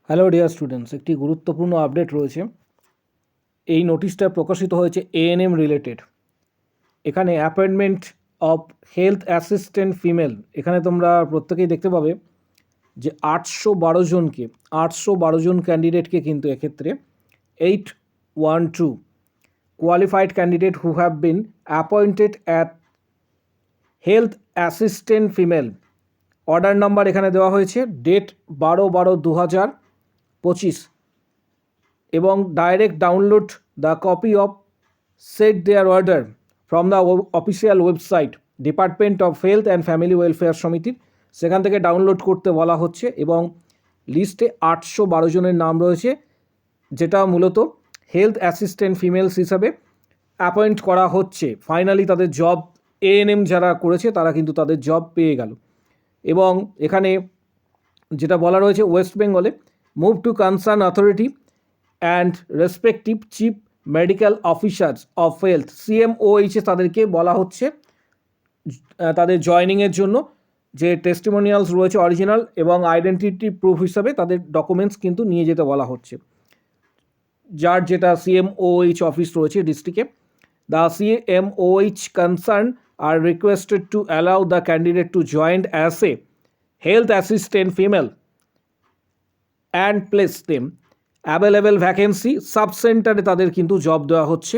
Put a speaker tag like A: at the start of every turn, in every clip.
A: Hello dear students, একটি গুরুত্বপূর্ণ update রয়েছে। এই নোটিশটা প্রকাশিত হয়েছে এএনএম রিলেটেড। এখানে appointment of health assistant female, এখানে তোমরা প্রত্যেকেই দেখতে পাবে যে 812 জন ক্যান্ডিডেটকে কিন্তু এক্ষেত্রে 812 qualified candidate who have been appointed at health assistant female. Order number এখানে দেওয়া হয়েছে, ডেট 12/12/2025 এবং direct download the copy of set their order from the official website department of health and family welfare সমিতির, সেখান থেকে download করতে বলা হচ্ছে। এবং লিস্টে 812 জনের নাম রয়েছে, যেটা মূলত হেলথ অ্যাসিস্ট্যান্ট ফিমেলস হিসাবে অ্যাপয়েন্ট করা হচ্ছে। ফাইনালি তাদের জব, এএনএম যারা করেছে তারা কিন্তু তাদের জব পেয়ে গেল। এবং এখানে যেটা বলা রয়েছে, ওয়েস্ট বেঙ্গলে move to concern authority and respective chief medical officers of health, সিএমওএইচে তাদেরকে বলা হচ্ছে তাদের জয়নিংয়ের জন্য যে টেস্টিমোনিয়ালস রয়েছে অরিজিনাল এবং আইডেন্টিটি প্রুফ হিসাবে তাদের ডকুমেন্টস কিন্তু নিয়ে যেতে বলা হচ্ছে। যার যেটা সিএমওএইচ অফিস রয়েছে ডিস্ট্রিক্টে, the CMOH concern are requested to allow the candidate to join as a health assistant female and place them available vacancy sub সেন্টারে তাদের কিন্তু জব দেওয়া হচ্ছে।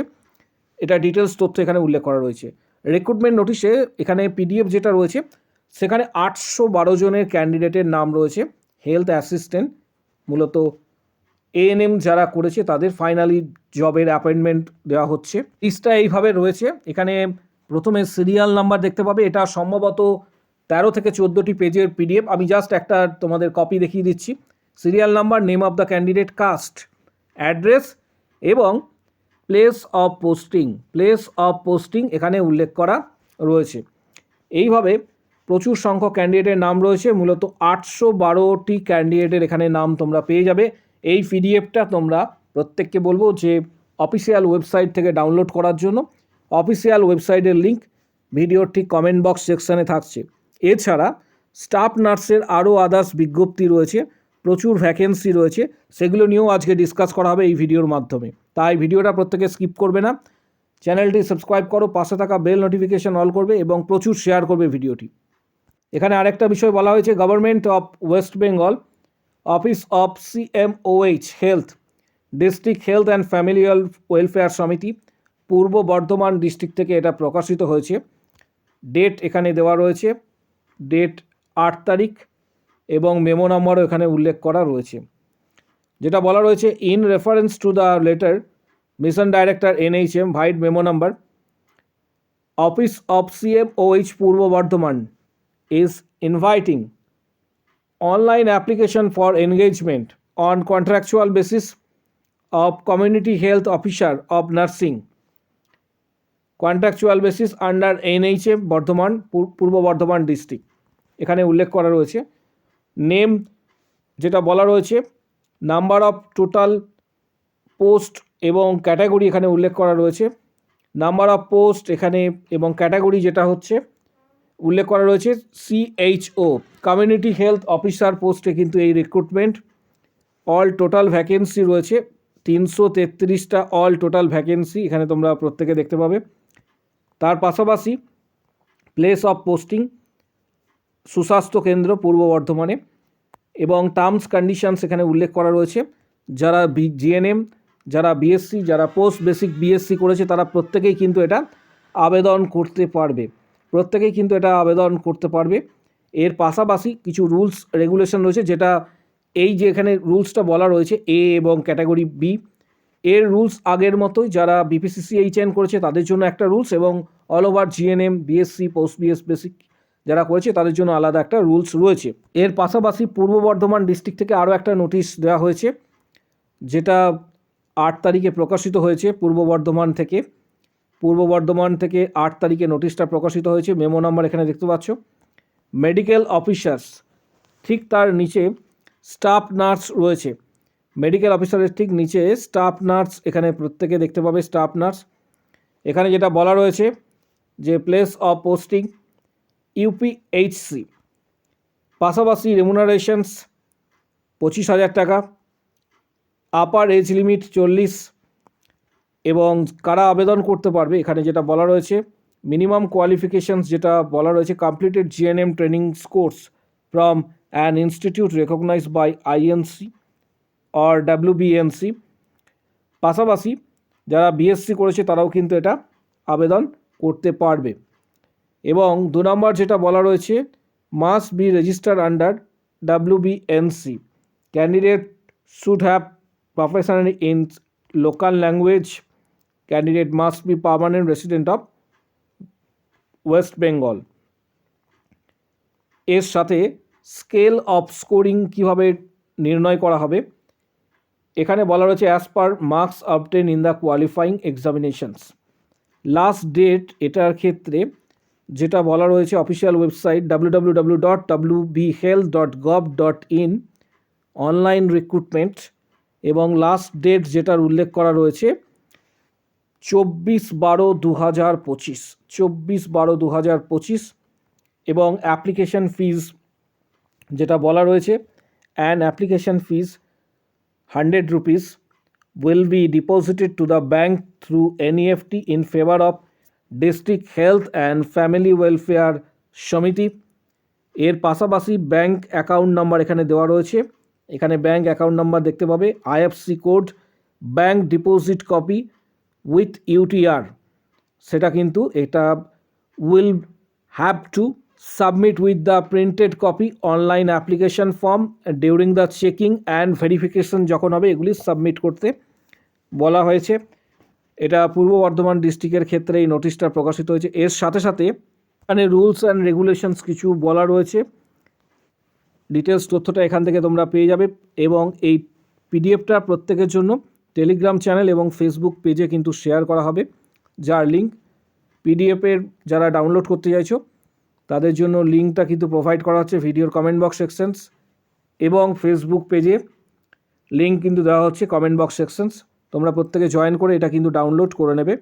A: এটা ডিটেলস তথ্য এখানে উল্লেখ করা রয়েছে। রিক্রুটমেন্ট নোটিশে এখানে পিডিএফ যেটা রয়েছে, সেখানে 812 জনের ক্যান্ডিডেটের নাম রয়েছে হেলথ অ্যাসিস্ট্যান্ট, মূলত এএনএম যারা করেছে তাদের ফাইনালি জবের অ্যাপয়েন্টমেন্ট দেওয়া হচ্ছে। লিস্টটা এইভাবে রয়েছে। এখানে প্রথমে সিরিয়াল নাম্বার দেখতে পাবে, এটা সম্ভবত 13 থেকে 14টি পেজের পিডিএফ। আমি জাস্ট একটা তোমাদের কপি দেখিয়ে দিচ্ছি। Serial number, name of the candidate, caste, address এবং প্লেস অফ পোস্টিং এখানে উল্লেখ করা রয়েছে। এইভাবে প্রচুর সংখ্যক ক্যান্ডিডেটের নাম রয়েছে, মূলত 812টি ক্যান্ডিডেটের এখানে নাম তোমরা পেয়ে যাবে। এই পিডিএফটা তোমরা প্রত্যেককে বলবো যে অফিসিয়াল ওয়েবসাইট থেকে ডাউনলোড করার জন্য। অফিসিয়াল ওয়েবসাইটের লিঙ্ক ভিডিওর ঠিক কমেন্ট বক্স সেকশানে থাকছে। এছাড়া স্টাফ নার্সের আরও আদার্স বিজ্ঞপ্তি রয়েছে, প্রচুর ভ্যাকেন্সি রয়েছে, সেগুলো নিয়েও আজকে ডিসকাস করা হবে এই ভিডিওর মাধ্যমে। তাই ভিডিওটা প্রত্যেকে স্কিপ করবে না, চ্যানেলটি সাবস্ক্রাইব করো, পাশে থাকা বেল নোটিফিকেশন অল করবে এবং প্রচুর শেয়ার করবে ভিডিওটি। এখানে আরেকটা বিষয় বলা হয়েছে, government of West Bengal, office of CMOH health, district health and family welfare সমিতি, পূর্ব বর্ধমান ডিস্ট্রিক্ট থেকে এটা প্রকাশিত হয়েছে। ডেট এখানে দেওয়া রয়েছে, ডেট 8 তারিখ এবং মেমো নাম্বারও এখানে উল্লেখ করা রয়েছে। যেটা বলা রয়েছে, in reference to the letter mission director NHM vide memo number, office of CMOH Purba Bardhaman is inviting online application for engagement on contractual basis of community health officer of nursing, contractual basis under NHM Bardhaman Purba Bardhaman district, এখানে উল্লেখ করা রয়েছে। Name যেটা বলা রয়েছে, number of total post এবং category এখানে উল্লেখ করা রয়েছে। নাম্বার অফ পোস্ট এখানে এবং ক্যাটাগরি যেটা হচ্ছে উল্লেখ করা রয়েছে সিএইচও কমিউনিটি হেলথ অফিসার পোস্টে কিন্তু এই রিক্রুটমেন্ট। অল টোটাল ভ্যাকেন্সি রয়েছে 333টা, অল টোটাল ভ্যাকেন্সি এখানে তোমরা প্রত্যেকে দেখতে পাবে। তার পাশাপাশি প্লেস অফ পোস্টিং সুস্বাস্থ্য কেন্দ্র পূর্ব বর্ধমানে এবং টার্মস কন্ডিশনস এখানে উল্লেখ করা রয়েছে। যারা জিএনএম, যারা বিএসসি, যারা পোস্ট বেসিক বিএসসি করেছে তারা প্রত্যেকেই কিন্তু এটা আবেদন করতে পারবে। এর পাশাপাশি কিছু রুলস রেগুলেশন রয়েছে, যেটা এই যে এখানে রুলসটা বলা রয়েছে এ এবং ক্যাটাগরি বি, এর রুলস আগের মতোই। যারা বিপিসিসিএইচএন করেছে তাদের জন্য একটা রুলস এবং all over GNM, BSc, post BS basic যারা করেছে তাদের জন্য আলাদা একটা রুলস রয়েছে। এর পাশাপাশি পূর্ব বর্ধমান ডিস্ট্রিক্ট থেকে আরও একটা নোটিশ দেওয়া হয়েছে, যেটা 8 তারিখে প্রকাশিত হয়েছে। পূর্ব বর্ধমান থেকে 8 তারিখে নোটিশটা প্রকাশিত হয়েছে। মেমো নাম্বার এখানে দেখতে পাচ্ছ। মেডিকেল অফিসার্স, ঠিক তার নিচে স্টাফ নার্স রয়েছে। মেডিকেল অফিসারের ঠিক নিচে স্টাফ নার্স এখানে প্রত্যেকে দেখতে পাবে। স্টাফ নার্স এখানে যেটা বলা রয়েছে যে প্লেস অফ পোস্টিং ইউপিএইচসি, পাশাপাশি রেমুনারেশনস 25,000 টাকা। Upper age limit 40। এবং কারা আবেদন করতে পারবে এখানে যেটা বলা রয়েছে, মিনিমাম কোয়ালিফিকেশনস যেটা বলা রয়েছে, completed GNM training course from an institute recognised by INC or WBNC. পাশাপাশি যারা বিএসসি করেছে তারাও কিন্তু এটা আবেদন করতে পারবে। এবং 2 নম্বর যেটা বলা রয়েছে, must be registered under WBNC. Candidate should have professional in local language. Candidate must be permanent resident of West Bengal. এর সাথে স্কেল অফ স্কোরিং কীভাবে নির্ণয় করা হবে, এখানে বলা রয়েছে as per marks obtain in the qualifying examinations. Last date এটার ক্ষেত্রে যেটা বলা রয়েছে, official website www.wbhealth.gov.in online recruitment, এবং লাস্ট ডেট যেটার উল্লেখ করা রয়েছে 24/12/2025, 24/12/2025। এবং অ্যাপ্লিকেশন ফিজ যেটা বলা রয়েছে, an application fees 100 rupees will be deposited to the bank through NEFT in favor of District Health and Family Welfare Samiti। এর পাশাপাশি ব্যাংক অ্যাকাউন্ট নাম্বার এখানে দেওয়া রয়েছে, এখানে ব্যাংক অ্যাকাউন্ট নাম্বার দেখতে পাবে, IFC code, bank deposit copy with UTR. সেটা কিন্তু এটা will have to submit with the printed copy online application form during the checking and verification যখন হবে এগুলি সাবমিট করতে বলা হয়েছে। এটা পূর্ব বর্ধমান ডিস্ট্রিক্টের ক্ষেত্রে এই নোটিশটা প্রকাশিত হয়েছে। এর সাথে সাথে এখানে রুলস অ্যান্ড রেগুলেশনস কিছু বলা রয়েছে, ডিটেলস তথ্যটা এখান থেকে তোমরা পেয়ে যাবে। এবং এই পিডিএফটা প্রত্যেকের জন্য টেলিগ্রাম চ্যানেল এবং ফেসবুক পেজে কিন্তু শেয়ার করা হবে, যার লিঙ্ক পিডিএফের যারা ডাউনলোড করতে চাইছো তাদের জন্য লিঙ্কটা কিন্তু প্রোভাইড করা হচ্ছে ভিডিওর কমেন্ট বক্স সেকশনস, এবং ফেসবুক পেজে লিঙ্ক কিন্তু দেওয়া হচ্ছে কমেন্ট বক্স সেকশনস। তোমরা প্রত্যেকে জয়েন করে এটা কিন্তু ডাউনলোড করে নেবে।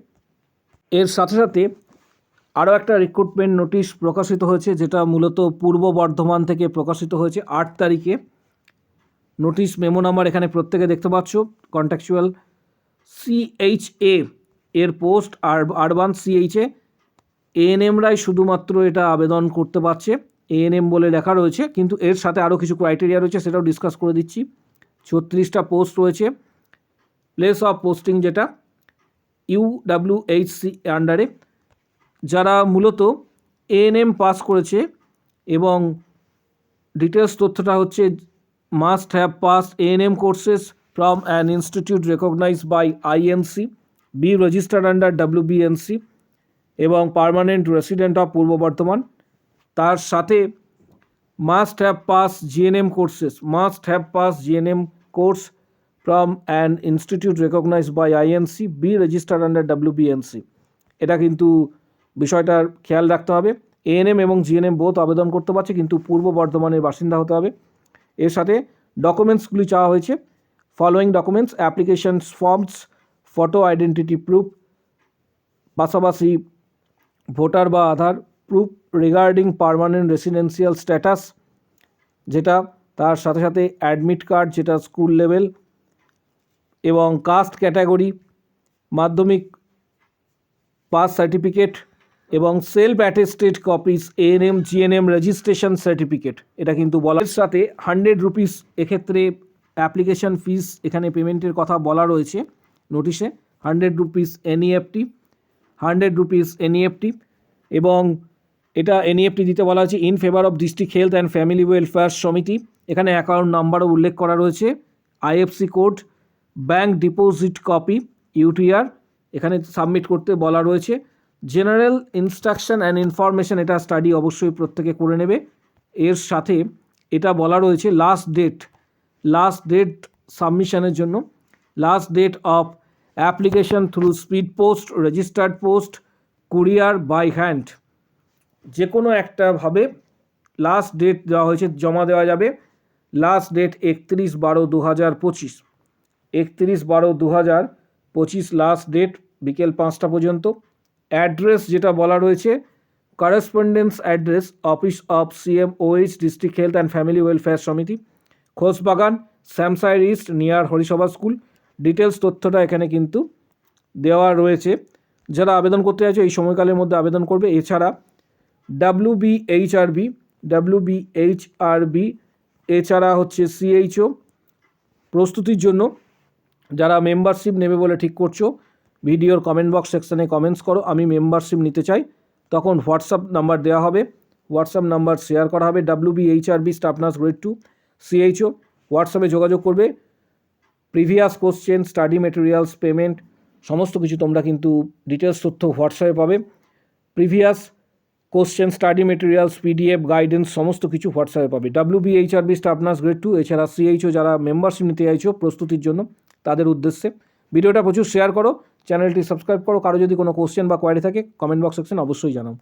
A: এর সাথে সাথে আরও একটা রিক্রুটমেন্ট নোটিশ প্রকাশিত হয়েছে, যেটা মূলত পূর্ব বর্ধমান থেকে প্রকাশিত হয়েছে 8 তারিখে। নোটিশ মেমো নাম্বার এখানে প্রত্যেকে দেখতে পাচ্ছ। কন্ট্রাকচুয়াল সিএইচএ এর পোস্ট আরবান সিএইচএ, এএনএমরাই শুধুমাত্র এটা আবেদন করতে পারছে, এএনএম বলে লেখা রয়েছে, কিন্তু এর সাথে আরও কিছু ক্রাইটেরিয়া রয়েছে, সেটাও ডিসকাস করে দিচ্ছি। 36টা পোস্ট রয়েছে। প্লেস অফ পোস্টিং যেটা ইউডাব্লিউএইচসি আন্ডারে, যারা মূলত এএনএম পাস করেছে, এবং ডিটেলস তথ্যটা হচ্ছে must have pass ANM courses from an institute recognised by INC, be registered under WBNC, এবং permanent resident of Purba Bardhaman. তার সাথে must have pass GNM courses, must have pass GNM course from an institute recognised by INC, be registered under WBNC. এটা কিন্তু বিষয়টার খেয়াল রাখতে হবে। ANM এবং জিএনএম বোথ আবেদন করতে পারছে, কিন্তু পূর্ব বর্ধমানের বাসিন্দা হতে হবে। এর সাথে ডকুমেন্টসগুলি চাওয়া হয়েছে, following documents, applications forms, photo identity proof, পাশাপাশি ভোটার বা Aadhaar proof regarding permanent residential status যেটা, তার সাথে সাথে অ্যাডমিট কার্ড যেটা স্কুল লেভেল, এবং caste category, Madhyamik pass certificate, এবং self attested copies ANM GNM registration certificate. এটা কিন্তু বলার সাথে 100 রুপিস এক্ষেত্রে অ্যাপ্লিকেশন ফিস এখানে পেমেন্টের কথা বলা রয়েছে নোটিশে। 100 রুপিস এনইএফটি, 100 রুপিস এনইএফটি, এবং এটা এনইএফটি দিতে বলা হয়েছে in favour of district health and family welfare Samiti. এখানে অ্যাকাউন্ট নাম্বারও উল্লেখ করা রয়েছে, IFSC code, bank deposit copy, UTR এখানে সাবমিট করতে বলা রয়েছে। জেনারেল ইনস্ট্রাকশন অ্যান্ড ইনফরমেশন এটা স্টাডি অবশ্যই প্রত্যেকে করে নেবে। এর সাথে এটা বলা রয়েছে লাস্ট ডেট সাবমিশনের জন্য, last date of application through speed post, registered post, courier, by hand, যে কোনো একটাভাবে লাস্ট ডেট দেওয়া হয়েছে, জমা দেওয়া যাবে। লাস্ট ডেট 31/12/2025, 31/12/2025 লাস্ট ডেট, বিকেল 5টা পর্যন্ত। অ্যাড্রেস যেটা বলা রয়েছে, correspondence address office of CMOH district health and family welfare সমিতি, Khosbagan, শ্যামসাইর east near Harisabha school. Details তথ্যটা এখানে কিন্তু দেওয়া রয়েছে। যারা আবেদন করতে চাইছে এই সময়কালের মধ্যে আবেদন করবে। এছাড়া WBHRB এছাড়া হচ্ছে CHO প্রস্তুতির জন্য যারা মেম্বারশিপ নেবে বলে ঠিক করছো, ভিডিওর কমেন্ট বক্স সেকশানে কমেন্টস করো আমি মেম্বারশিপ নিতে চাই। তখন হোয়াটসঅ্যাপ নাম্বার দেওয়া হবে, হোয়াটসঅ্যাপ নাম্বার শেয়ার করা হবে। WBHRB staff nurse grade 2 CHO হোয়াটসঅ্যাপে যোগাযোগ করবে। Previous question, study materials, payment সমস্ত কিছু তোমরা কিন্তু ডিটেলস তথ্য হোয়াটসঅ্যাপে পাবে। Previous question, study materials, PDF guidance সমস্ত কিছু হোয়াটসঅ্যাপে পাবে। WBHRB স্টাফ নার্স গ্রেড 2 এছাড়া CHO যারা মেম্বারশিপ নিতে চাইছো প্রস্তুতির জন্য তাদের উদ্দেশ্যে ভিডিওটা প্রচুর শেয়ার করো, চ্যানেলটি সাবস্ক্রাইব করো। কারো যদি কোনো কোশ্চেন বা কোয়ারি থাকে কমেন্ট বক্স সেকশন অবশ্যই জানাও।